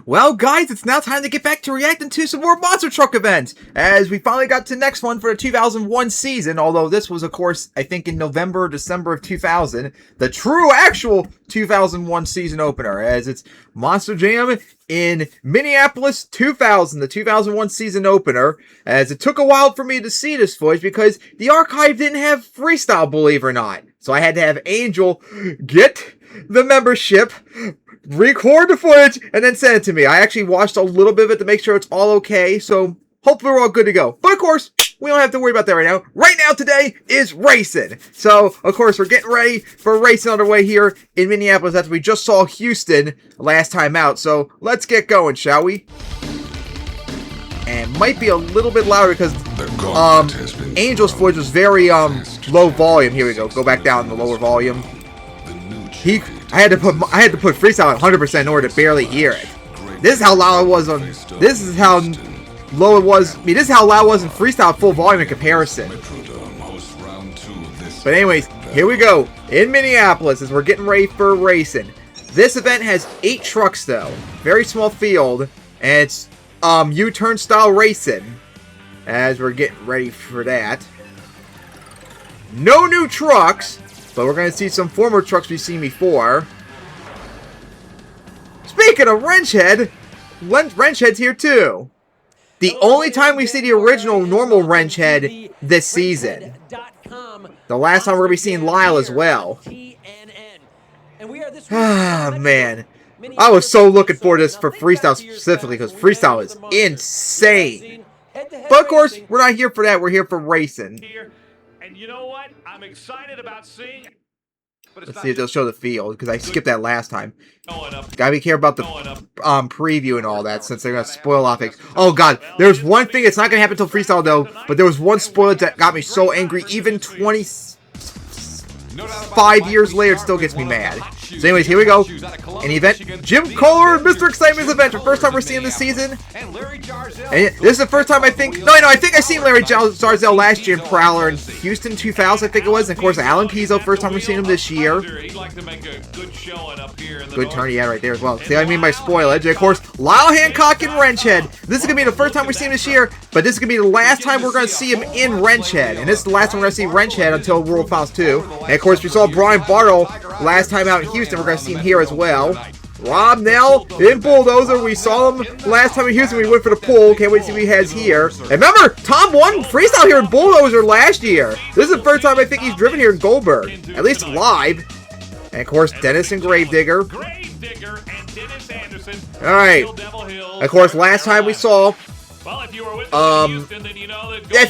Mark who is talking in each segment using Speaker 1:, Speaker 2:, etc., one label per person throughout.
Speaker 1: Well, guys, it's now time to get back to reacting to some more monster truck events, as we finally got to the next one for the 2001 season, although this was, of course, I think in November or December of 2000, the true, actual 2001 season opener, as it's Monster Jam in Minneapolis 2000, the 2001 season opener, as it took a while for me to see this footage because the archive didn't have freestyle, believe it or not. So I had to have Angel get the membership, record the footage, and then send it to me. I actually watched a little bit of it to make sure it's all okay, so hopefully we're all good to go. But of course, we don't have to worry about that right now. Right now today is racing. So, of course, we're getting ready for racing underway here in Minneapolis after we just saw Houston last time out. So, let's get going, shall we? And might be a little bit louder because Angel's footage was very low volume. Here we go. Go back down to the lower volume. I had to put freestyle at 100% in order to barely hear it. This is how loud it was on. This is how low it was. I mean, this is how loud it was in freestyle full volume in comparison. But anyways, here we go in Minneapolis as we're getting ready for racing. This event has 8 trucks though, very small field, and it's U-turn style racing. As we're getting ready for that, no new trucks. But we're going to see some former trucks we've seen before. Speaking of wrench head, wrench head's here too. The only time we see the original normal wrench head this season. The last time we're going to be seeing Lyle as well. Ah, man. I was so looking for this for freestyle specifically because freestyle is insane. But of course, we're not here for that. We're here for racing.
Speaker 2: And you know what? I'm excited about seeing.
Speaker 1: Let's see if they'll show the field because I skipped that last time. Gotta be careful about the preview and all that since they're gonna spoil off things. Oh god, there's one thing. It's not gonna happen until freestyle though. But there was one spoiler that got me so angry. Even 25 years later, it still gets me mad. So anyways, here we go. An event, Jim Kohler and Mr. Excitement's event. The first time we're seeing this season. And this is the first time I think. No, I think I seen Larry Zarzell last year in Prowler in Houston 2000. I think it was. And of course, Alan Pizzo. First time we're seeing him this year. Good turn he had right there as well. See what I mean by spoilage. And of course, Lyle Hancock and Wrenchhead. This is gonna be the first time we see him this year. But this is gonna be the last time we're gonna see him in Wrenchhead. And this is the last time we're gonna see Wrenchhead until World Finals 2. And of course, we saw Brian Bartle last time out in Houston. We're going to see him here as well. Rob Nell in Bulldozer. We saw him last time in Houston. We went for the pool. Can't wait to see what he has here. And remember, Tom won freestyle here in Bulldozer last year. This is the first time I think he's driven here in Goldberg. At least live. And of course, Dennis and Gravedigger. Alright. Of course, last time we saw... I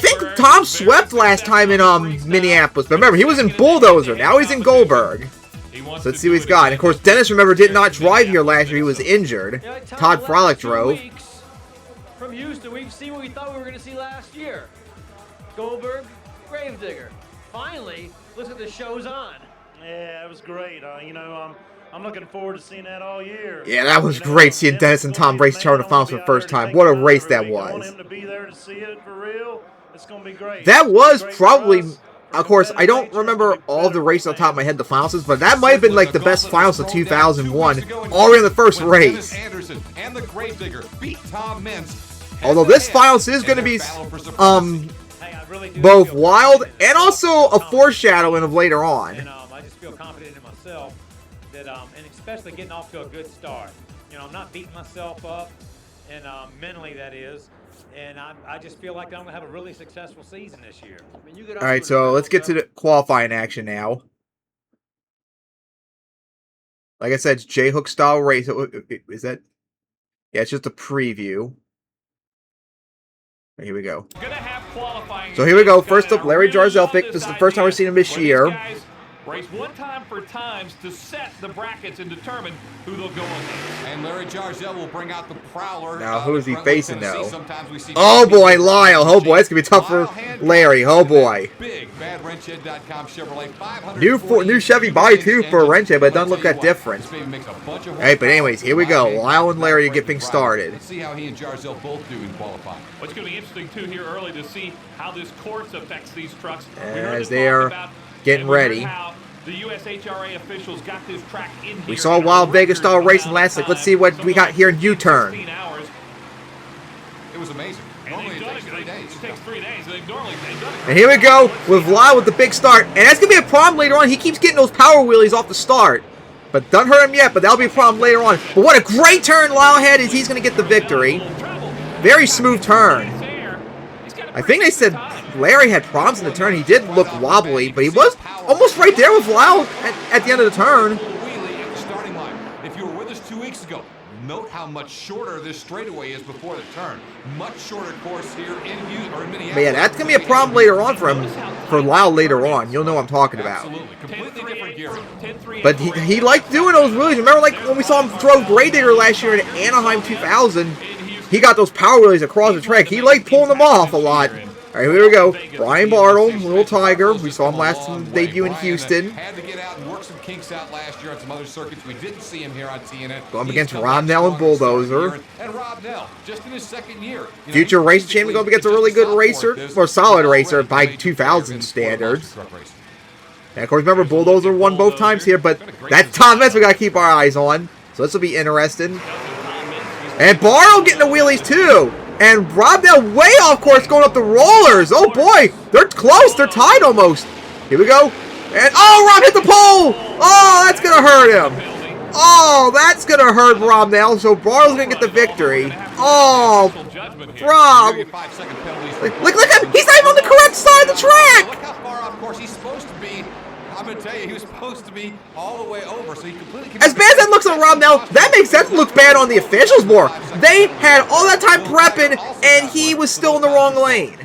Speaker 1: think Tom swept last time in Minneapolis. But remember, he was in Bulldozer. Now he's in Goldberg. So let's see what he's got. And of course, Dennis, remember, did not drive here last year. He was injured. Todd Frolic drove.
Speaker 3: From Houston, we've seen what we thought we were going to see last year. Goldberg, Gravedigger. Finally, looks like the show's on.
Speaker 4: Yeah, it was great. I'm looking forward to seeing that all year.
Speaker 1: Yeah, that was great seeing Dennis and Tom race each other in the finals for the first time. What a race that was. That was probably... Of course, I don't remember all the races on top of my head, the finals, but that might have been like the best finals of 2001, already in the first race. Although this finals is going to be both wild and also a foreshadowing of later on.
Speaker 3: And I just feel confident in myself that, and especially getting off to a good start. I'm not beating myself up, and mentally that is. And I just feel like I'm going to have a really successful season this year.
Speaker 1: Alright, so let's get to the qualifying action now. Like I said, it's J-Hook style race. Is that? Yeah, it's just a preview. Here we go. So here we go. First up, Larry Zarzell. This is the first time we've seen him this year.
Speaker 2: Race one time for times to set the brackets and determine who they'll go against. And Larry Zarzell will bring out the Prowler.
Speaker 1: Now, who is he facing, though? Oh, boy, Lyle. Oh, boy, it's going to be tough for Larry. Oh, boy. New Chevy body, too, for a wrench head, but it doesn't look that different. All right, but anyways, here we go. Lyle and Larry to get things started.
Speaker 2: Let's see how he and Zarzell both do in qualifying. What's going to be interesting, too, here early to see how this course affects these trucks.
Speaker 1: As they are getting ready.
Speaker 2: The USHRA officials got this track in here.
Speaker 1: We saw Wild Vegas style racing last week. Let's see what we got here in U-turn.
Speaker 2: It was amazing. Normally it takes 3 days. It takes 3 days.
Speaker 1: And here we go with Lyle with the big start. And that's going to be a problem later on. He keeps getting those power wheelies off the start. But doesn't hurt him yet, but that'll be a problem later on. But what a great turn Lyle had as he's going to get the victory. Very smooth turn. I think they said Larry had problems in the turn. He did look wobbly, but he was almost right there with Lyle at the end of the turn.
Speaker 2: If you were with us 2 weeks ago, note how much shorter this straightaway is before the turn. Much shorter course here in Minneapolis.
Speaker 1: But yeah, that's going to be a problem later on for him, for Lyle later on. You'll know what I'm talking about.
Speaker 2: Absolutely. Completely different gear.
Speaker 1: But he liked doing those wheelies. Remember like when we saw him throw Gravedigger last year in Anaheim 2000? He got those power wheelies across the track. He liked pulling them off a lot. All right, here we go. Brian Bartle, Little Tiger. We saw him last debut in Houston.
Speaker 2: Had to get out and work some kinks out last year on some other circuits. We didn't see him here on TNN.
Speaker 1: Going up against Rob Nell and Bulldozer.
Speaker 2: And Rob Nell, just in his second year.
Speaker 1: Future racing champion going up against a really good racer, or solid racer by 2000 standards. And of course, remember Bulldozer won both times here, but that's Tom Metz we got to keep our eyes on. So this will be interesting. And Bartle getting the wheelies too. And Rob Nell way off course going up the rollers. Oh boy, they're close. They're tied almost. Here we go. And oh, Rob hit the pole. Oh, that's going to hurt him. Oh, that's going to hurt Rob Nell. So Bartle's going to get the victory. Oh, Rob. Look at him. He's not even on the correct side of the track.
Speaker 2: Look how far off course he's supposed to be. I'm going to tell you, he was supposed to be all the way over, so he completely...
Speaker 1: As bad as that looks on Rob Nell, that makes sense to look bad on the officials more. They had all that time prepping, and he was still in the wrong lane.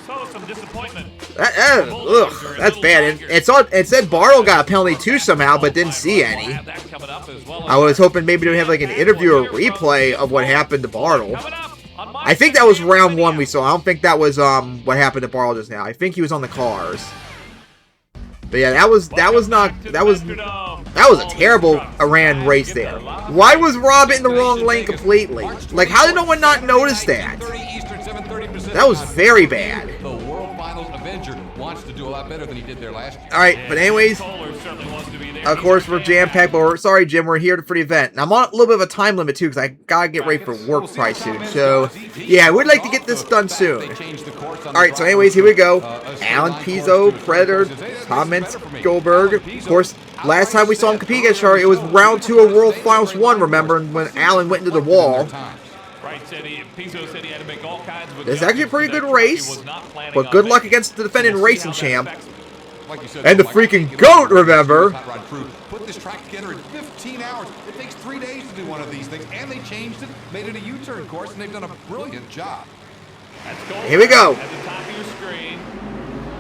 Speaker 2: So some disappointment.
Speaker 1: That's bad. And it said Bartle got a penalty too somehow, but didn't see any. I was hoping maybe they'd have like an interview or replay of what happened to Bartle. I think that was round one we saw. I don't think that was what happened to Bartle just now. I think he was on the cars. But yeah, that was a terrible Iran race there. Why was Rob in the wrong lane completely? Like, how did no one not notice that? That was very bad.
Speaker 2: The World Finals Avenger wants to do a lot better than he did there last year.
Speaker 1: All right, but anyways, of course we're jam-packed, but we're sorry, Jim, we're here for the event. And I'm on a little bit of a time limit too, because I gotta get ready for work probably soon. So yeah, we'd like to get this done soon. All right, so anyways, here we go. Alan Pizzo, Predator, Tom Mentz, Goldberg. Of course, last time we saw him compete against Charlie, it was round 2 of World Finals 1. Remember when Alan went into the wall? This is actually a pretty good race, but good luck against the defending racing champ. And the freaking GOAT, remember?
Speaker 2: Put this track together in 15 hours. It takes 3 days to do one of these things, and they changed it, made it a U-turn course, and they've done a brilliant job.
Speaker 1: Here we go.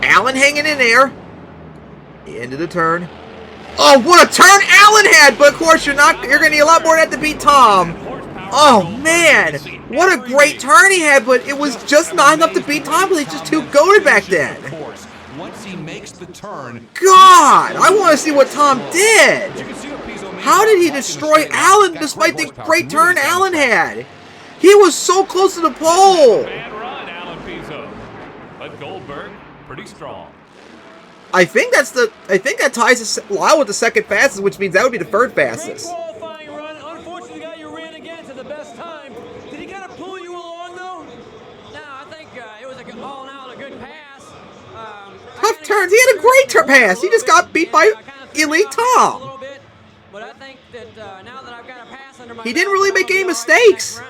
Speaker 1: Alan hanging in there. The end of the turn. Oh, what a turn Alan had! But of course, you're gonna need a lot more than that to beat Tom. Oh man, what a great turn he had, but it was just not enough to beat Tom because he's just too goated back then.
Speaker 2: Once he makes the turn,
Speaker 1: God, I want to see what Tom did. How did he destroy Alan despite the great turn Alan had? He was so close to the pole.
Speaker 2: Bad run, Alan Pizzo. But Goldberg, pretty strong.
Speaker 1: I think that ties Lyle with the second fastest, which means that would be the third fastest.
Speaker 5: Qualifying run. Unfortunately, the guy you ran against at the best time. Did he kind of pull you along though?
Speaker 6: No, I think it was all in all a good pass.
Speaker 1: Tough turns. He had a great turn pass. He just got beat by Elite Tom.
Speaker 6: But I think that now that I've got a pass under my
Speaker 1: he didn't really make any mistakes.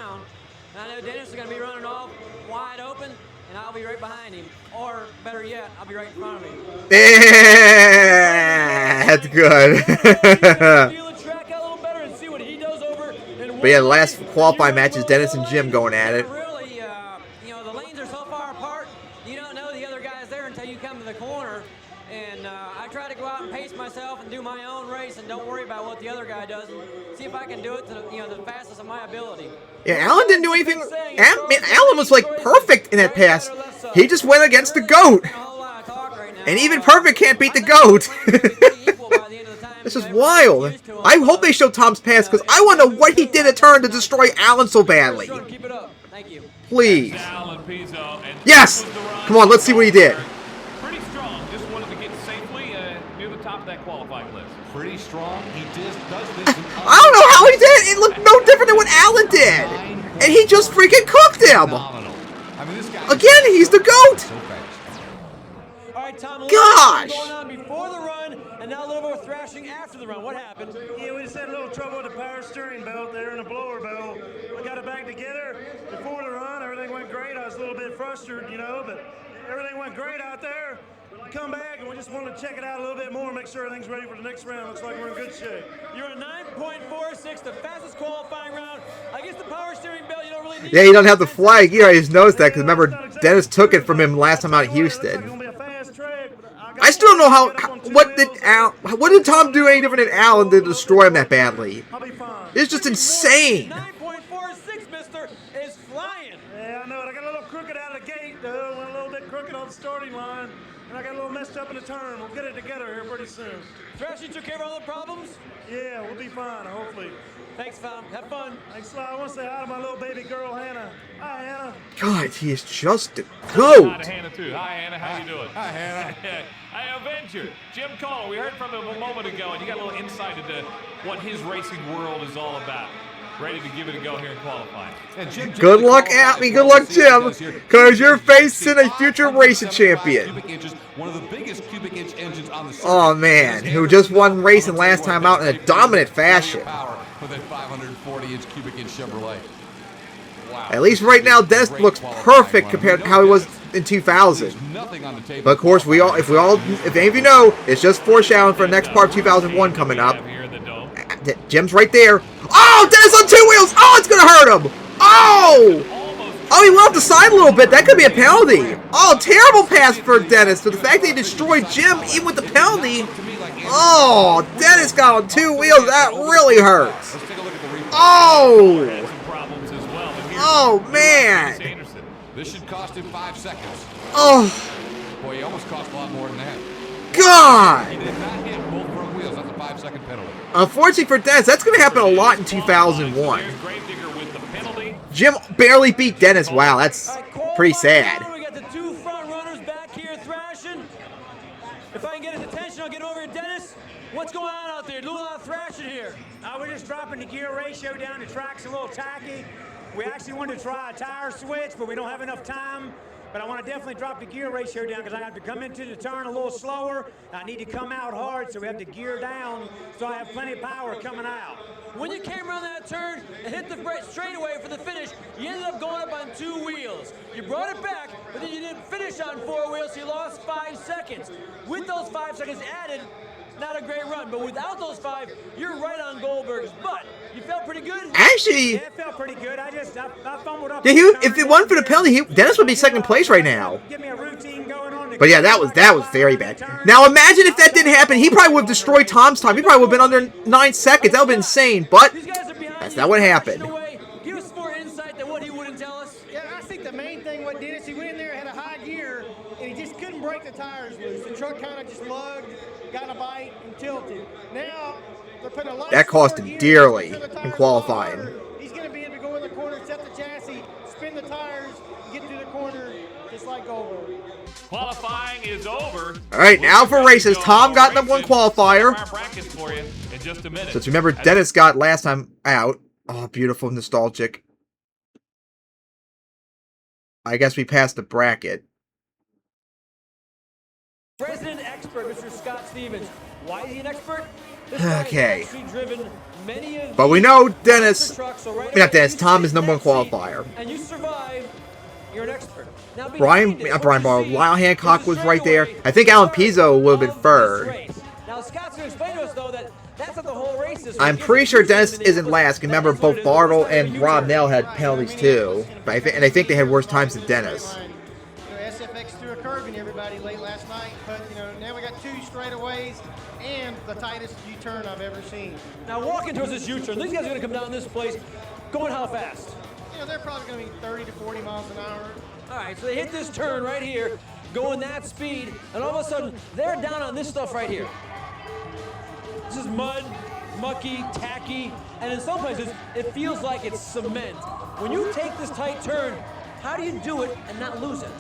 Speaker 6: I know Dennis is going to be running off wide open, and I'll be right behind him. Or better yet, I'll be right in front of him.
Speaker 1: Yeah, that's good. But yeah, the last qualifying match is Dennis and Jim going at it.
Speaker 6: Really, the lanes are so far apart, you don't know the other guy's there until you come to the corner. And I try to go out and pace myself and do my own race and don't worry about what the other guy does and see if I can do it to the fastest of my ability.
Speaker 1: Yeah, Alan didn't do anything. Alan was like perfect in that pass. He just went against the GOAT. And even perfect can't beat the GOAT. This is wild. I hope they show Tom's pass because I want to know what he did a turn to destroy Alan so badly. Please. Yes! Come on, let's see what he did.
Speaker 2: Pretty strong. Just wanted to get safely near the top of that qualifying. pretty strong. He just does this.
Speaker 1: I don't know how he did it. It looked no different than what Allen did. And he just freaking cooked him.
Speaker 2: Phenomenal. I mean, this guy
Speaker 1: Again, he's the GOAT.
Speaker 2: so fast.
Speaker 6: All right, Tom,
Speaker 1: Gosh.
Speaker 6: going on before the run, and now a little more thrashing after the run. What happened?
Speaker 4: Yeah, we just had a little trouble with the power steering belt there and the blower belt. We got it back together before the run. Everything went great. I was a little bit frustrated, you know, but everything went great out there. We come back and we just wanted to check it out a little bit more, make sure everything's ready for the next round. Looks like we're in good shape.
Speaker 5: You're a 9.46, the fastest qualifying round. I guess the power steering belt you don't really need.
Speaker 1: Yeah, you don't have the flag. You always noticed that because remember, Dennis took it from him last time out in Houston. I still don't know what did Tom do any different than Allen to destroy him that badly? It's just insane.
Speaker 5: 9.46, mister, is flying.
Speaker 4: Yeah, I know it. I got a little crooked out of the gate, though. Went a little bit crooked on the starting line. And I got a little messed up in the turn. We'll get it together here pretty soon.
Speaker 5: Thrashy took care of all the problems.
Speaker 4: Yeah, we'll be fine, hopefully.
Speaker 5: Thanks, Tom. Have fun.
Speaker 4: Thanks, I want to say hi to my little baby girl, Hannah. Hi, Hannah.
Speaker 1: God, he is just a
Speaker 7: Hi
Speaker 1: GOAT.
Speaker 7: to Hannah, too. Hi, Hannah. How you doing?
Speaker 2: Hi, Hannah.
Speaker 7: Hey, Avenger. Jim Cole, we heard from him a moment ago, and you got a little insight into what his racing world is all about. Ready to give it a go here in qualifying.
Speaker 2: And Jim,
Speaker 1: Good luck, good luck, Jim, because you're facing a future racing champion.
Speaker 2: One of the biggest cubic inch engines on the circuit.
Speaker 1: Oh man, who just won racing last time out in a dominant fashion.
Speaker 2: Power with that 540-inch cubic inch Chevrolet. Wow.
Speaker 1: At least right now, Dennis looks perfect compared to how he was in 2000.
Speaker 2: Nothing on the table.
Speaker 1: But of course, if any of you know, it's just foreshadowing for the next part of 2001 coming up.
Speaker 7: Here in the dome.
Speaker 1: Jim's right there. Oh, Dennis on two wheels. Oh, it's gonna hurt him. Oh, he went off the side a little bit. That could be a penalty. Oh, terrible pass for Dennis. But the fact that he destroyed Jim even with the penalty. Oh, Dennis got on two wheels. That really hurts.
Speaker 2: Let's take a look at the replay.
Speaker 1: Oh.
Speaker 7: Had some problems as well. But here's
Speaker 1: Oh, man.
Speaker 7: Anderson.
Speaker 2: This should cost him 5 seconds.
Speaker 1: Oh,
Speaker 2: Boy, he almost cost a lot more than that.
Speaker 1: God.
Speaker 2: He did not hit both front wheels. That's a 5-second penalty.
Speaker 1: Unfortunately for Dennis, that's going to happen a lot in 2001.
Speaker 7: Here's Gravedigger with the penalty.
Speaker 1: Jim barely beat Dennis. Wow, that's pretty sad.
Speaker 5: We got the two front runners back here thrashing. If I can get his attention, I'll get over to Dennis. What's going on out there? Doing a lot of thrashing here.
Speaker 3: We're just dropping the gear ratio down. The track's a little tacky. We actually wanted to try a tire switch, but we don't have enough time. But I want to definitely drop the gear ratio down because I have to come into the turn a little slower. I need to come out hard, so we have to gear down so I have plenty of power coming out.
Speaker 5: When you came around that turn and hit the straightaway for the finish, you ended up going up on 2 wheels. You brought it back, but then you didn't finish on 4 wheels, so you lost 5 seconds. With those 5 seconds added, not a great run, but without those 5, you're right on Goldberg's butt. You felt pretty good?
Speaker 1: Actually,
Speaker 3: Yeah, it felt pretty good. I fumbled up.
Speaker 1: yeah, if it wasn't for the penalty, Dennis would be second place right now.
Speaker 3: Give me a routine going on.
Speaker 1: But yeah, that was very bad. Now imagine if that didn't happen, he probably would have destroyed Tom's time. He probably would have been under 9 seconds. That would have been insane. But
Speaker 5: These guys are behind
Speaker 1: that's
Speaker 5: you,
Speaker 1: not what
Speaker 5: thrashing
Speaker 1: happened.
Speaker 5: away. Give us more insight than what he wouldn't tell us.
Speaker 8: Yeah, I think the main thing what did is he went in there, had a high gear, and he just couldn't break the tires loose. The truck kind of just lugged, got a bite, and tilted. Now, they're putting a lot
Speaker 1: That
Speaker 8: of
Speaker 1: cost
Speaker 8: slower
Speaker 1: him
Speaker 8: gear,
Speaker 1: dearly
Speaker 8: so the
Speaker 1: in
Speaker 8: tires
Speaker 1: qualifying.
Speaker 8: are harder. He's going to be able to go in the corner, set the chassis, spin the tires, get to the corner, just like Goldberg.
Speaker 7: Qualifying is over.
Speaker 1: All right, now for races. Tom got number 1 qualifier.
Speaker 7: Our brackets for you in just a minute.
Speaker 1: Since remember, Dennis got last time out. Oh, beautiful, nostalgic. I guess we passed the bracket.
Speaker 5: Resident expert, Mr. Scott Stevens. Why is he an expert? This guy has
Speaker 1: Okay.
Speaker 5: actually driven many of
Speaker 1: But we
Speaker 5: these
Speaker 1: know Dennis,
Speaker 5: trucks, so right
Speaker 1: not
Speaker 5: away,
Speaker 1: Dennis,
Speaker 5: you
Speaker 1: Tom
Speaker 5: sit
Speaker 1: is
Speaker 5: in
Speaker 1: number
Speaker 5: that
Speaker 1: 1
Speaker 5: seat,
Speaker 1: qualifier.
Speaker 5: And you survive, you're an expert. Now,
Speaker 1: Brian Barr, Lyle Hancock was right there. I think Alan Pizzo would have been third.
Speaker 5: Now, Scott's going to explain to us, though, that that's not the whole race.
Speaker 1: I'm pretty sure Dennis isn't last. Remember, both Bartle and Rob Nell had penalties too. But I think they had worse times than Dennis.
Speaker 8: SFX threw a curve in everybody late last night, but now we got 2 straightaways and the tightest U-turn I've ever seen.
Speaker 5: Now, walking towards this U-turn, these guys are going to come down this place. Going how fast?
Speaker 8: They're probably going to be 30 to 40 miles an hour.
Speaker 5: All right, so they hit this turn right here, going that speed, and all of a sudden, they're down on this stuff right here. This is mud, mucky, tacky, and in some places, it feels like it's cement. When you take this tight turn, how do you do it and not lose it?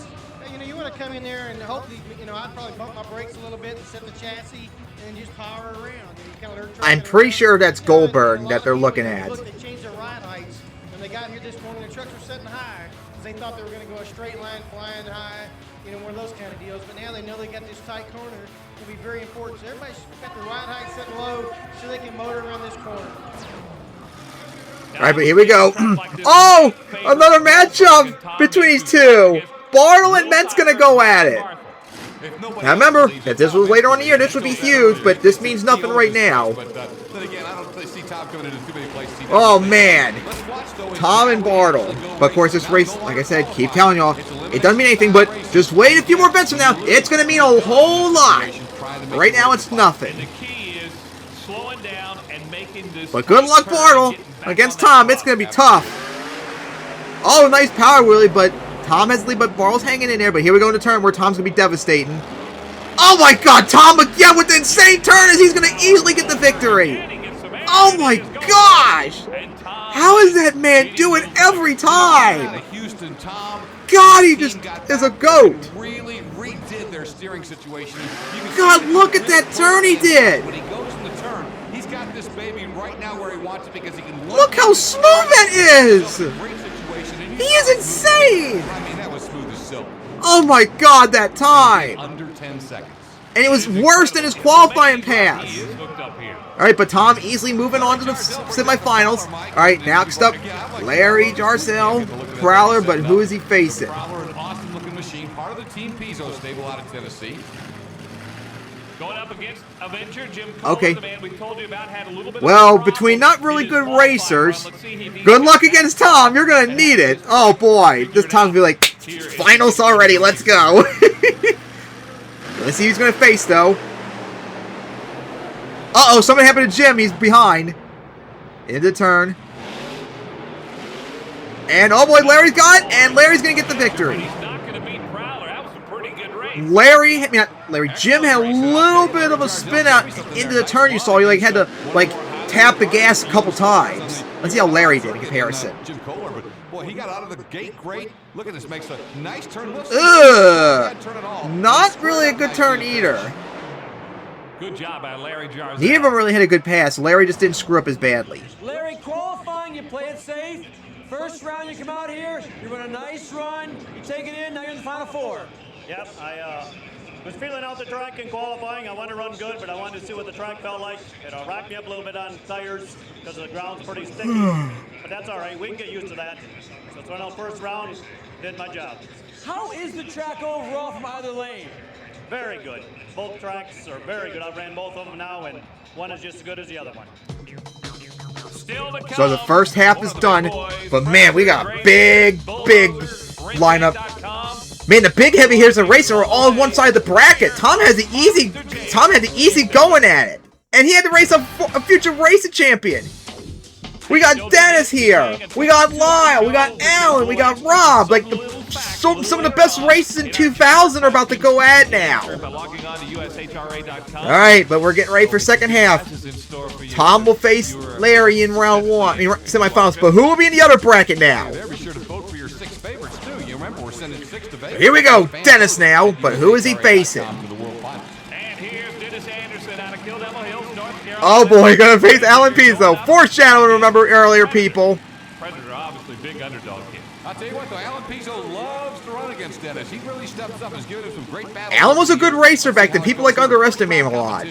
Speaker 8: You want to come in there and hopefully, I'd probably bump my brakes a little bit and set the chassis and just power around. You kind of
Speaker 1: I'm pretty sure that's Goldberg that they're looking at.
Speaker 8: Look, they changed their ride heights when they got here this morning. The trucks were setting high because they thought they were going to go a straight line, flying high, you know, one of those kind of deals. But now they know they got this tight corner. It'll be very important. So everybody's got their ride height set low so they can motor around this corner.
Speaker 1: All right, but here we go. Oh, another matchup between these two. Bartle and Ment's gonna go at it. Now remember, if this was later on in the year, this would be huge, but this means nothing right now. Oh man, Tom and Bartle. But of course, this race, like I said, keep telling y'all, it doesn't mean anything. But just wait a few more events from now, it's gonna mean a whole lot. Right now, it's nothing. But good luck, Bartle. Against Tom, it's going to be tough. Oh, nice power wheelie, but Tom has the lead, but Bartle's hanging in there. But here we go in the turn where Tom's going to be devastating. Oh my god, Tom again with the insane turn as he's going to easily get the victory. Oh my gosh. How is that man doing every time? God, he just is a goat.
Speaker 2: Really redid their steering situation.
Speaker 1: God, look at that turn he did.
Speaker 2: When he goes in the turn, he's got this baby right now where he wants it because he can
Speaker 1: look how smooth that is. He is insane.
Speaker 2: I mean, that was smooth as silk.
Speaker 1: Oh my god, that time.
Speaker 2: Under 10 seconds.
Speaker 1: And it was worse than his qualifying pass. Alright, but Tom easily moving on to the semifinals. Alright, next up, Larry, Jarcell, Prowler, but who is he facing?
Speaker 2: Prowler, an awesome-looking machine, part of the Team Pizzo stable out of Tennessee.
Speaker 7: Going up against Avenger, Jim
Speaker 1: okay.
Speaker 7: the man we told you about, had a little bit
Speaker 1: well, between not really good racers, good luck against Tom. You're going to need it. Oh, boy. This Tom's going to be like, finals already. Let's go. Let's see who's going to face, though. Uh-oh, something happened to Jim. He's behind. Into the turn. And, oh boy, Larry's got it, and Larry's going to get the victory. Jim had a little bit of a spin out into the turn you saw. He like had to like tap the gas a couple times. Let's see how Larry did in comparison.
Speaker 2: Jim Kohler, but boy, he got out of the gate great. Look at this, makes a nice turn.
Speaker 1: Not really a good turn either.
Speaker 7: Good job by Larry Jarcell.
Speaker 1: Neither of them really hit a good pass. Larry just didn't screw up as badly.
Speaker 6: Larry, qualifying, you play it safe. First round, you come out here, you run a nice run, you take it in, now you're in the final four.
Speaker 4: Yep, I was feeling out the track in qualifying. I wanted to run good, but I wanted to see what the track felt like. It racked me up a little bit on tires because the ground's pretty sticky. But that's all right. We can get used to that. So it's one of the first rounds. Did my job.
Speaker 6: How is the track overall from either lane?
Speaker 4: Very good. Both tracks are very good. I've ran both of them now, and one is just as good as the other one.
Speaker 1: So the first half is done, but man, we got a big lineup. Man, the big heavy hitters and racer are all on one side of the bracket. Tom had the easy going at it, and he had to race a future racing champion. We got Dennis here. We got Lyle. We got Alan. We got Rob. Like some of the best races in 2000 are about to go at now. All right, but we're getting ready for second half. Tom will face Larry in round one, in semifinals. But who will be in the other bracket now? Here we go, Dennis now. But who is he facing? Oh boy, gonna face Alan Pizzo. Foreshadowing, remember earlier, people.
Speaker 7: Predator, obviously big underdog here.
Speaker 2: I'll tell you what, though, Alan Pizzo loves to run against Dennis. He really steps up. He's given him some great battles.
Speaker 1: Alan was a good racer back then. People like underestimate him a lot.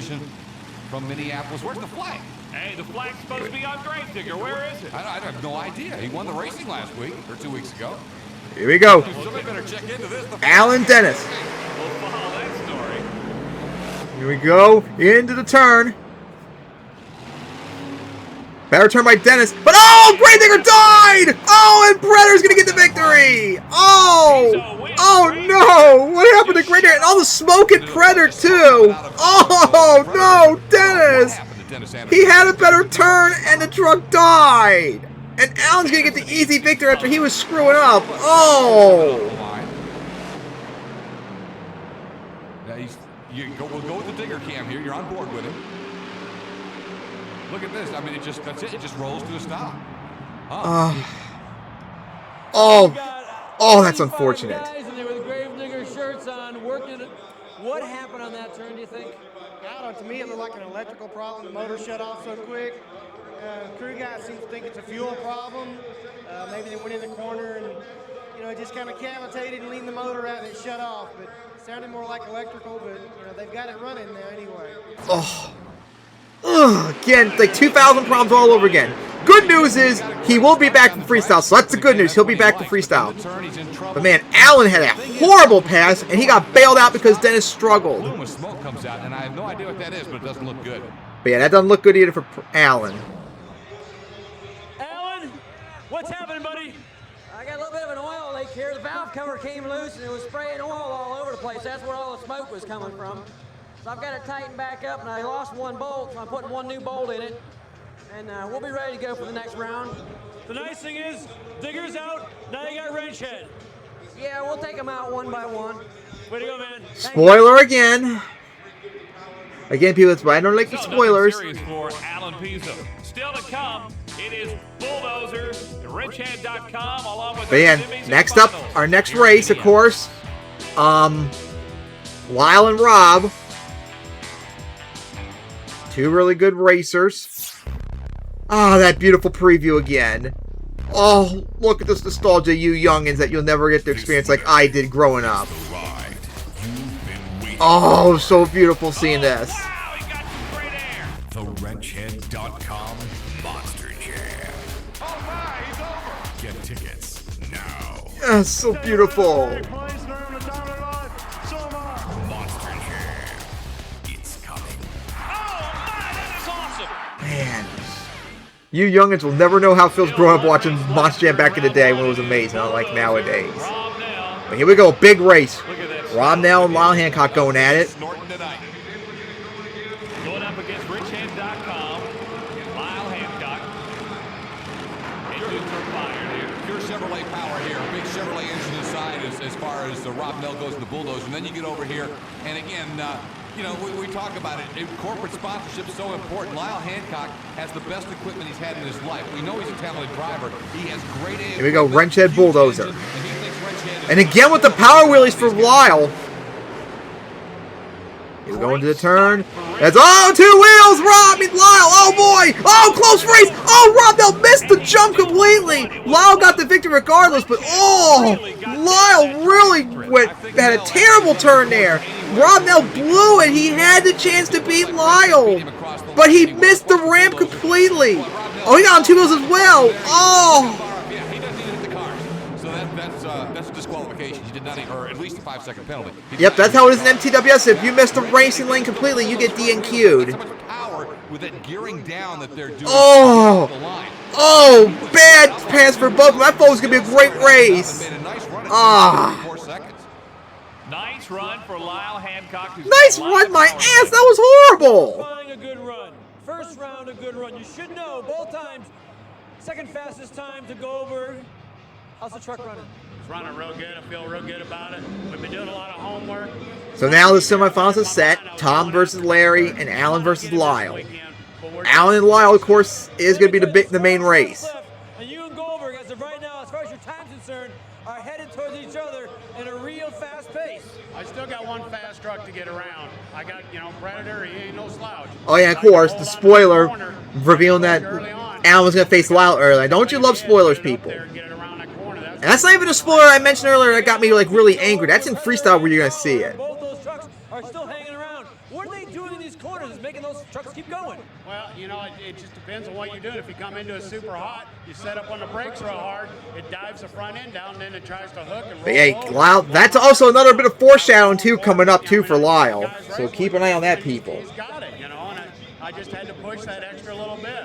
Speaker 2: From Minneapolis, where's the flag?
Speaker 7: Hey, the flag's supposed to be on Gravedigger. Where is it?
Speaker 2: I have no idea. He won the racing last week or 2 weeks ago.
Speaker 1: Here we go.
Speaker 2: Somebody better check into this.
Speaker 1: Alan Dennis.
Speaker 7: We'll follow that story.
Speaker 1: Here we go into the turn. Better turn by Dennis, but oh, Gravedigger died! Oh, and Predator's gonna get the victory! Oh no! What happened to Gravedigger? And all the smoke at Predator too! Oh no, Dennis! He had a better turn and the truck died! And Alan's gonna get the easy victory after he was screwing up. Oh!
Speaker 2: We'll go with the digger cam here. You're on board with him. Look at this. I mean, that's it. It just rolls to a stop.
Speaker 1: Oh, that's unfortunate.
Speaker 6: Guys in there with Gravedigger shirts on, working. What happened on that turn, do you think?
Speaker 8: Out to me, it looked like an electrical problem. The motor shut off so quick. Crew guys seem to think it's a fuel problem. Maybe they went in the corner and, it just kind of cavitated and leaned the motor out and it shut off. But it sounded more like electrical, but, they've got it running now anyway.
Speaker 1: Oh. Ugh, again, like 2,000 problems all over again. Good news is he will be back from freestyle, so that's the good news. He'll be back to freestyle. But man, Allen had a horrible pass, and he got bailed out because Dennis struggled.
Speaker 2: Bloom with smoke comes out, and I have no idea what that is, but it doesn't look good.
Speaker 1: But yeah, that doesn't look good either for Allen.
Speaker 5: Alan, what's happening, buddy?
Speaker 6: I got a little bit of an oil leak here. The valve cover came loose and it was spraying oil all over the place. That's where all the smoke was coming from. So I've got it tightened back up, and I lost one bolt, so I'm putting one new bolt in it. And we'll be ready to go for the next round.
Speaker 5: The nice thing is, digger's out, now you got wrench head.
Speaker 6: Yeah, we'll take them out one by one.
Speaker 5: Way to go, man.
Speaker 1: Spoiler again. Again, people, that's why I don't like the spoilers.
Speaker 7: Series for Alan Pizzo. Still to come, it is Bulldozer, the wrenchhead.com, along with
Speaker 1: But yeah, next up, our next race, of course, Lyle and Rob. Two really good racers. Ah, that beautiful preview again. Oh, look at this nostalgia, you youngins, that you'll never get to experience like I did growing up. Oh, so beautiful seeing this.
Speaker 7: Wow, he got some great air.
Speaker 9: The wrenchhead.com Monster Jam.
Speaker 2: All right, he's over.
Speaker 9: Get tickets now.
Speaker 1: That's so beautiful.
Speaker 9: Monster Jam. It's coming.
Speaker 7: Oh, my, that is awesome.
Speaker 1: Man. You youngins will never know how it feels growing up watching Monster Jam back in the day when it was amazing, unlike nowadays.
Speaker 7: Rob Nell.
Speaker 1: But here we go, big race.
Speaker 7: Look at this.
Speaker 1: Rob Nell and Lyle Hancock going at it.
Speaker 2: Snorting tonight.
Speaker 7: Going up against richhead.com. Lyle Hancock. Engines are fired here.
Speaker 2: Pure Chevrolet power here. Big Chevrolet engine inside as far as Rob Nell goes in the Bulldozer. And then you get over here, and again, we talk about it. Corporate sponsorship is so important. Lyle Hancock has the best equipment he's had in his life. We know he's a talented driver. He has great
Speaker 1: Here we go, Wrench Head Bulldozer.
Speaker 2: And he thinks Wrench Head is
Speaker 1: And again with the power wheelies for Lyle. He's going to the turn. That's, oh, 2 wheels, Rob and Lyle. Oh, boy. Oh, close race. Oh, Rob Nell missed the jump completely. Lyle got the victory regardless, but, oh, Lyle really had a terrible turn there. Rob Nell blew it. He had the chance to beat Lyle, but he missed the ramp completely. Oh, he got on 2 wheels as well. Oh.
Speaker 2: Yeah, he doesn't even hit the cars. So that's a disqualification. He did not, or at least a 5-second penalty.
Speaker 1: Yep, that's how it is in MTWS. If you miss the racing lane completely, you get DNQ'd.
Speaker 2: That's how much power with that gearing down that they're doing.
Speaker 1: Oh.
Speaker 2: The line.
Speaker 1: Oh, bad pass for both of them. I thought it was going to be a great race.
Speaker 2: Made a nice run at
Speaker 1: Ah.
Speaker 2: 4 seconds.
Speaker 7: Nice run for Lyle Hancock. who's
Speaker 1: Nice
Speaker 7: got a lot
Speaker 1: run, my
Speaker 7: of power.
Speaker 1: ass. That was horrible.
Speaker 5: Flying a good run. First round, a good run. You should know both times. Second fastest time to go over. How's the truck running?
Speaker 4: It's running real good. I feel real good about it. We've been doing a lot of homework.
Speaker 1: So now the semifinals are set. Tom versus Larry and Allen versus Lyle. Allen and Lyle, of course, is going to be the main race.
Speaker 5: And you and Goldberg, as of right now, as far as your time's concerned, are headed towards each other in a real fast pace.
Speaker 4: I still got one fast truck to get around. I got, Predator, he ain't no slouch.
Speaker 1: Oh, yeah, of course, the spoiler revealing that Allen was going to face Lyle early. Don't you love spoilers, people? And that's not even a spoiler I mentioned earlier that got me, really angry. That's in freestyle where you're going to see it.
Speaker 5: Both those trucks are still hanging around. What are they doing in these corners is making those trucks keep going?
Speaker 4: Well, it just depends on what you're doing. If you come into it super hot, you set up on the brakes real hard, it dives the front end down, and then it tries to hook and roll.
Speaker 1: But hey,
Speaker 4: over.
Speaker 1: Lyle, that's also another bit of foreshadowing, too, coming up, too, for Lyle. So keep an eye on that, people.
Speaker 4: He's got it, and I just had to push that extra little bit.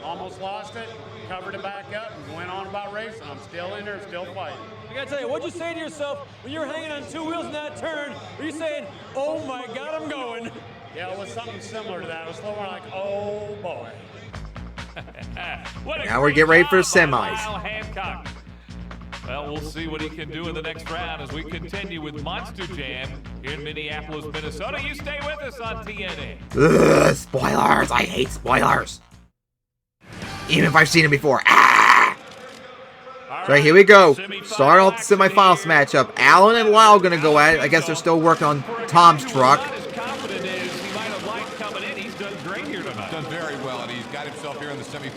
Speaker 4: Almost lost it, covered it back up, and went on about racing. I'm still in there, still fighting.
Speaker 5: I gotta tell you, what'd you say to yourself when you were hanging on 2 wheels in that turn? Were you saying, oh my God, I'm going?
Speaker 4: Yeah, it was something similar to that. It was a little more like, oh boy.
Speaker 1: Now we get ready for the semis.
Speaker 7: Lyle Hancock. Well, we'll see what he can do in the next round as we continue with Monster Jam here in Minneapolis, Minnesota. You stay with us on TNA.
Speaker 1: Ugh, spoilers. I hate spoilers. Even if I've seen it before. Ah! So here we go. Start off the semifinals matchup. Allen and Lyle going to go at it. I guess they're still working on Tom's truck.
Speaker 7: Not as confident as he might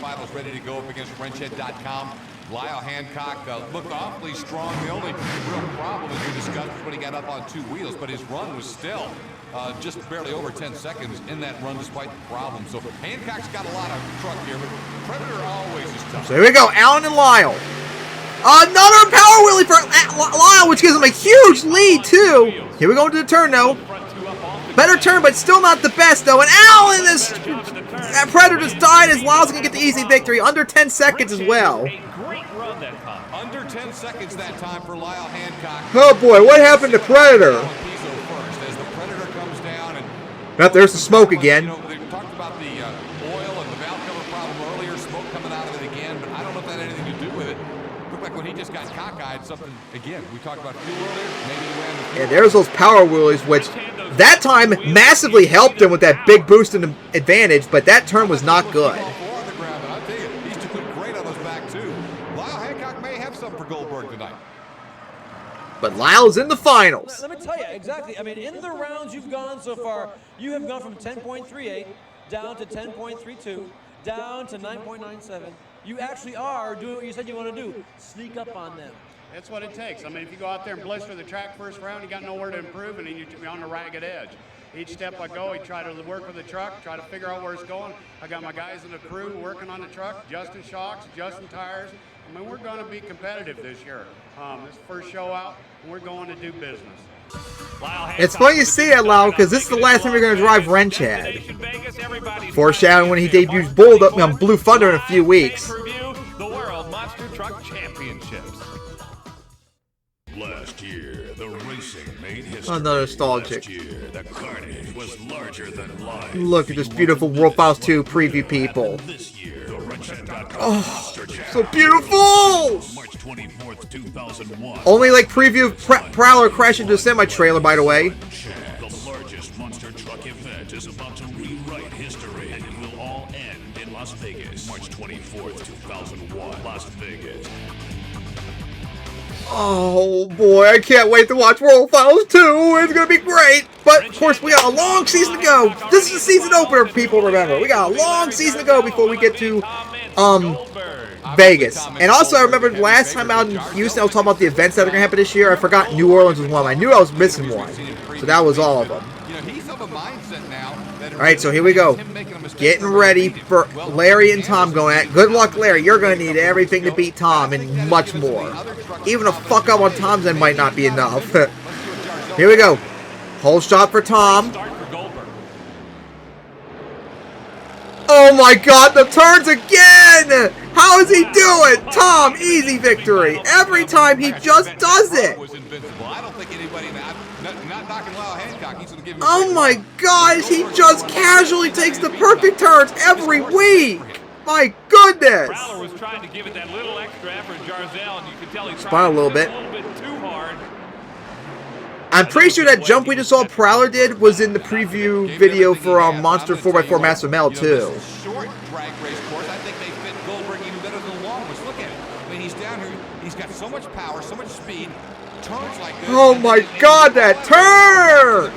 Speaker 2: finals ready to go up against wrenchhead.com. Lyle Hancock looked awfully strong. The only real problem, as we discussed, was when he got up on 2 wheels, but his run was still just barely over 10 seconds in that run despite the problem. So Hancock's got a lot of truck here, but Predator always is tough.
Speaker 1: So here we go, Allen and Lyle. Another power wheelie for Lyle, which gives him a huge lead, too. Here we go into the turn, though. Better turn, but still not the best, though. And Allen is... That Predator just died as Lyle's going to get the easy victory. Under 10 seconds as well.
Speaker 2: Under 10 seconds that time for Lyle Hancock.
Speaker 1: Oh, boy, what happened to Predator?
Speaker 2: As the Predator comes down and...
Speaker 1: But there's the smoke again.
Speaker 2: You know, they talked about the oil and the valve cover problem earlier. Smoke coming out of it again, but I don't know if that had anything to do with it. Looked like when he just got cockeyed, something, again, we talked about fuel earlier. Maybe he ran the fuel.
Speaker 1: And there's those power wheelies, which that time massively helped him with that big boost in the advantage, but that turn was not good.
Speaker 2: On the ground, but I'll tell you, he's doing great on those back two. Lyle Hancock may have something for Goldberg tonight.
Speaker 1: But Lyle's in the finals.
Speaker 5: Let me tell you, exactly. I mean, in the rounds you've gone so far, you have gone from 10.38 down to 10.32, down to 9.97. You actually are doing what you said you want to do. Sneak up on them.
Speaker 10: That's what it takes. I mean, if you go out there and blister the track first round, you got nowhere to improve, and then you're on the ragged edge. Each step I go, I try to work with the truck, try to figure out where it's going. I got my guys in the crew working on the truck, adjusting shocks, adjusting tires. I mean, we're going to be competitive this year. This first show out, and we're going to do business.
Speaker 1: It's funny you say that, Lyle, because this is the last time you're going to drive Wrenchhead. Foreshadowing when he debuts Blue Thunder in a few weeks.
Speaker 7: The World Monster Truck Championships.
Speaker 9: Last year, the racing made history.
Speaker 1: Another nostalgic.
Speaker 9: Last year, the carnage was larger than life.
Speaker 1: Look at this beautiful World Finals 2 preview, people.
Speaker 9: This year, the wrenchhead.com
Speaker 1: Oh, so beautiful!
Speaker 9: March 24th, 2001.
Speaker 1: Only like preview of Prowler crashing into a semi-trailer, by the way.
Speaker 9: The largest monster truck event is about to rewrite history, and it will all end in Las Vegas. March 24th, 2001, Las Vegas.
Speaker 1: Oh boy, I can't wait to watch World Finals 2. It's gonna be great. But of course, we got a long season to go. This is the season opener, people remember. We got a long season to go before we get to Vegas. And also, I remember last time out in Houston, I was talking about the events that are gonna happen this year. I forgot New Orleans was one of them. I knew I was missing one. So that was all of them. Alright, so here we go. Getting ready for Larry and Tom going at. Good luck, Larry. You're going to need everything to beat Tom and much more. Even a fuck up on Tom's end might not be enough. Here we go. Whole shot for Tom. Oh my god, the turns again! How is he doing? Tom, easy victory. Every time he just does it. Oh my gosh, he just casually takes the perfect turns every week. My goodness.
Speaker 7: Prowler was trying to give it that little extra effort, Jarzel, and you could tell he
Speaker 1: Spun a little bit.
Speaker 7: too hard.
Speaker 1: I'm pretty sure that jump we just saw Prowler did was in the preview video for Monster 4x4 Master Metal too.
Speaker 2: Short drag race course, I think they fit Goldberg even better than the long ones. Look at it. I mean, he's down here. He's got so much power, so much speed. Turns like this.
Speaker 1: Oh my god, that turn!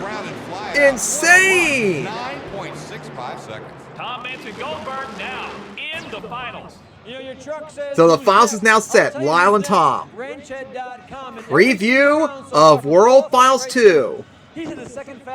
Speaker 1: Insane!
Speaker 2: 9.65 seconds.
Speaker 7: Tom mentioned Goldberg now in the finals.
Speaker 5: You know, your truck says
Speaker 1: So the finals is now set. Lyle and Tom.
Speaker 5: Wrenchhead.com.
Speaker 1: Preview of World Finals 2.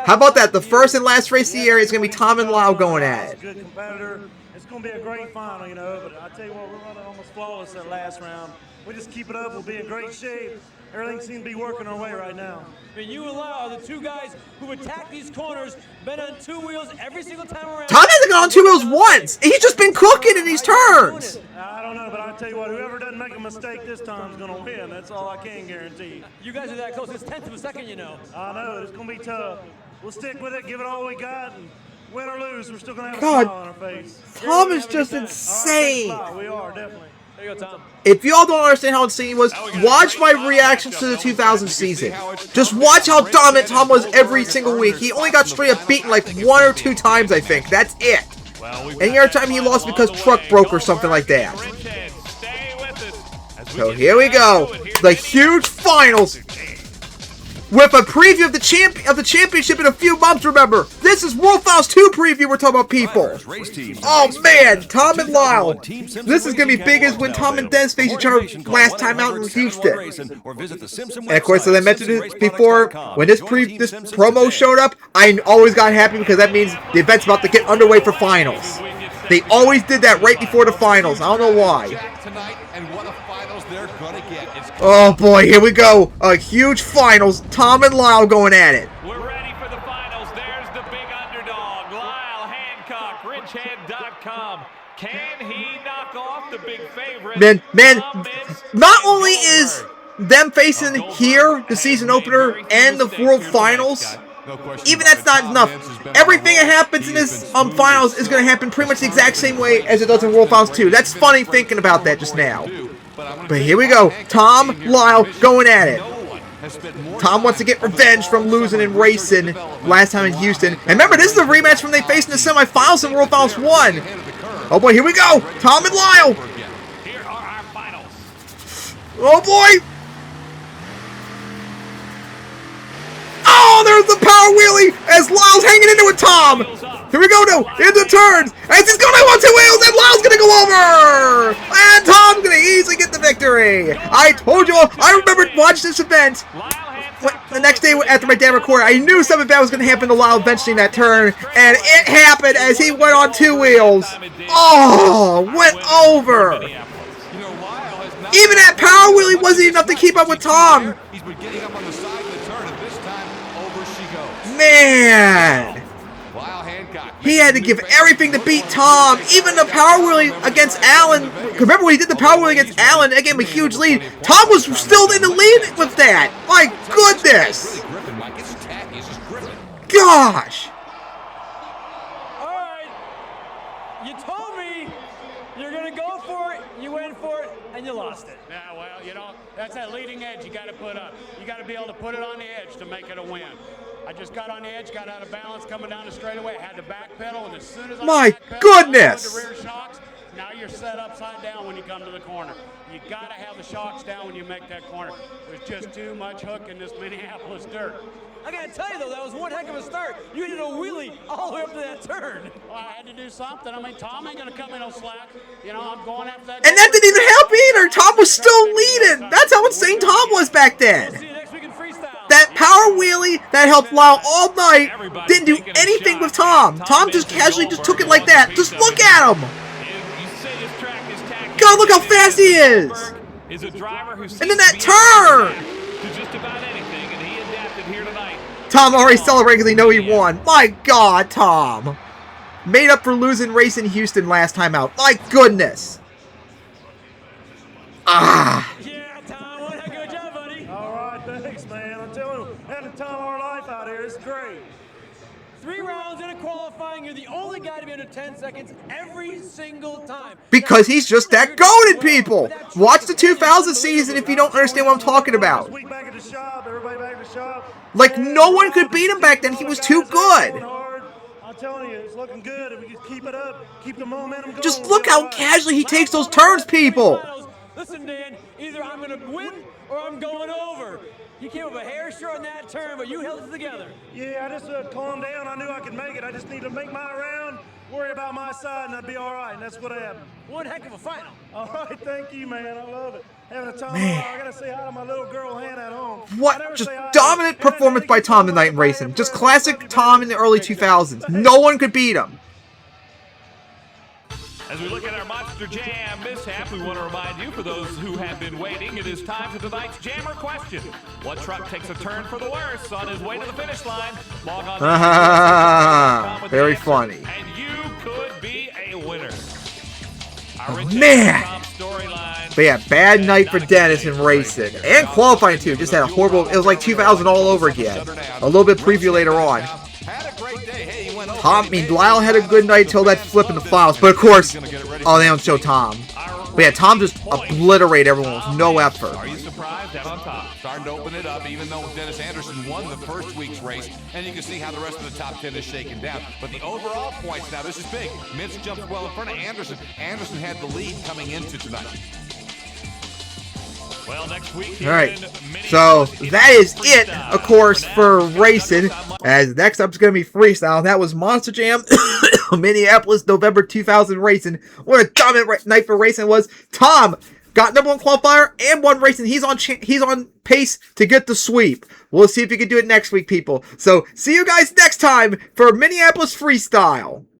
Speaker 1: How about that? The first and last race of the year is going to be Tom and Lyle going at it.
Speaker 4: Good competitor. It's going to be a great final, you know, but I tell you what, we're running almost flawless that last round. We just keep it up, we'll be in great shape. Everything seems to be working our way right now.
Speaker 5: I mean, you and Lyle are the two guys who attack these corners, been on two wheels every single time around.
Speaker 1: Tom hasn't gone on two wheels once. He's just been cooking in these turns.
Speaker 4: I don't know, but I'll tell you what, whoever doesn't make a mistake this time is going to win. That's all I can guarantee.
Speaker 5: You guys are that close. It's 10th of a second, you know.
Speaker 4: I know. It's going to be tough. We'll stick with it, give it all we got, and win or lose, we're still going to have a smile on our face.
Speaker 1: Tom is just insane.
Speaker 4: We are, definitely.
Speaker 5: There you go, Tom.
Speaker 1: If y'all don't understand how insane he was, watch my reactions to the 2000 season. Just watch how dominant Tom was every single week. He only got straight up beaten like 1 or 2 times, I think. That's it. And the other time he lost because truck broke or something like that. So here we go. The huge finals. with a preview of the championship in a few months. Remember, this is World Finals 2 preview. We're talking about people. Oh man, Tom and Lyle. This is gonna be big as when Tom and Dennis faced each other last time out in Houston. And of course, as I mentioned it before, when this promo showed up, I always got happy because that means the event's about to get underway for finals. They always did that right before the finals. I don't know why. Oh boy, here we go. A huge finals. Tom and Lyle going at it.
Speaker 7: We're ready for the finals. There's the big underdog, Lyle Hancock, richhead.com. Can he knock off the big favorite?
Speaker 1: Man, not only is them facing here, the season opener, and the World Finals, even that's not enough. Everything that happens in this finals is going to happen pretty much the exact same way as it does in World Finals 2. That's funny thinking about that just now. But here we go. Tom, Lyle going at it. Tom wants to get revenge from losing and racing last time in Houston. And remember, this is a rematch from they faced in the semifinals in World Finals 1. Oh boy, here we go. Tom and Lyle.
Speaker 7: Here are our finals.
Speaker 1: Oh boy. Oh, there's the power wheelie as Lyle's hanging into it, Tom. Here we go now, into turns, as he's going on 2 wheels, and Lyle's going to go over. And Tom's going to easily get the victory. I told you all, I remember watching this event. The next day after my dad recorded, I knew something bad was going to happen to Lyle eventually in that turn, and it happened as he went on 2 wheels. Oh, went over. Even that power wheelie wasn't enough to keep up with Tom.
Speaker 2: He's been getting up on the side of the turn, and this time over she goes.
Speaker 1: Man. He had to give everything to beat Tom. Even the power wheelie against Allen. Remember when he did the power wheelie against Allen, that gave him a huge lead. Tom was still in the lead with that. My goodness. Gosh.
Speaker 5: All right. You told me you're going to go for it, you went for it, and you lost it.
Speaker 10: Yeah, well, you know, that's that leading edge you got to put up. You got to be able to put it on the edge to make it a win. I just got on the edge, got out of balance coming down the straightaway, had to backpedal, and as soon as I
Speaker 1: goodness!
Speaker 10: the rear shocks, now you're set upside down when you come to the corner. You got to have the shocks down when you make that corner. There's just too much hook in this Minneapolis dirt.
Speaker 5: I got to tell you, though, that was one heck of a start. You did a wheelie all the way up to that turn.
Speaker 10: Well, I had to do something. I mean, Tom ain't going to come in on slack. You know, I'm going after that.
Speaker 1: And that didn't even help either. Tom was still leading. That's how insane Tom was back then.
Speaker 5: See you next week in freestyle.
Speaker 1: That power wheelie that helped Lyle all night didn't do anything with Tom. Tom just casually just took it like that. Just look at him. God, look how fast he is. And then that turn. Tom already celebrating because he know he won. My God, Tom. Made up for losing race in Houston last time out. My goodness. Ah.
Speaker 5: Yeah, Tom, what a good job, buddy.
Speaker 4: All right, thanks, man. I'm telling you, having the time of our life out here. It's great.
Speaker 5: 3 rounds in a qualifying. You're the only guy to be under 10 seconds every single time.
Speaker 1: Because he's just that goated, people. Watch the 2000 season if you don't understand what I'm talking about.
Speaker 4: Back at the shop, everybody back at the shop.
Speaker 1: Like, no one could beat him back then. He was too good.
Speaker 4: I'm telling you, it's looking good. If we can keep it up, keep the momentum going.
Speaker 1: Just look how casually he takes those turns, people.
Speaker 5: Listen, Dan, either I'm going to win or I'm going over. You came up a hair short on that turn, but you held it together.
Speaker 4: Yeah, I just calmed down. I knew I could make it. I just need to make my round, worry about my side, and I'd be all right. And that's what happened.
Speaker 5: One heck of a final.
Speaker 4: All right, thank you, man. I love it. Having a time. I got to say hi to my little girl, Hannah, at home.
Speaker 1: What? Just dominant performance by Tom tonight in racing. Just classic Tom in the early 2000s. No one could beat him.
Speaker 7: As we look at our Monster Jam mishap, we want to remind you, for those who have been waiting, it is time for tonight's Jammer question. What truck takes a turn for the worse on his way to the finish line? Log on.
Speaker 1: Very funny.
Speaker 7: And you could be a winner.
Speaker 1: Oh, man. But yeah, bad night for Dennis in racing. And qualifying too. Just had a horrible, it was like 2000 all over again. A little bit preview later on. Lyle had a good night until that flip in the finals. But of course, oh, they don't show Tom. But yeah, Tom just obliterated everyone with no effort.
Speaker 2: Are you surprised? Down on top. Starting to open it up, even though Dennis Anderson won the first week's race. And you can see how the rest of the top 10 is shaken down. But the overall points now, this is big. Mintz jumps well in front of Anderson. Anderson had the lead coming into tonight.
Speaker 7: Well, next week
Speaker 1: All right,
Speaker 7: in
Speaker 1: so
Speaker 7: Minneapolis,
Speaker 1: that is it,
Speaker 7: freestyle.
Speaker 1: of course, for
Speaker 7: now,
Speaker 1: racing. As next up is going to be freestyle. And that was Monster Jam, Minneapolis, November 2000 racing. What a dominant night for racing it was. Tom got #1 qualifier and won racing. He's on pace to get the sweep. We'll see if he can do it next week, people. So see you guys next time for Minneapolis freestyle.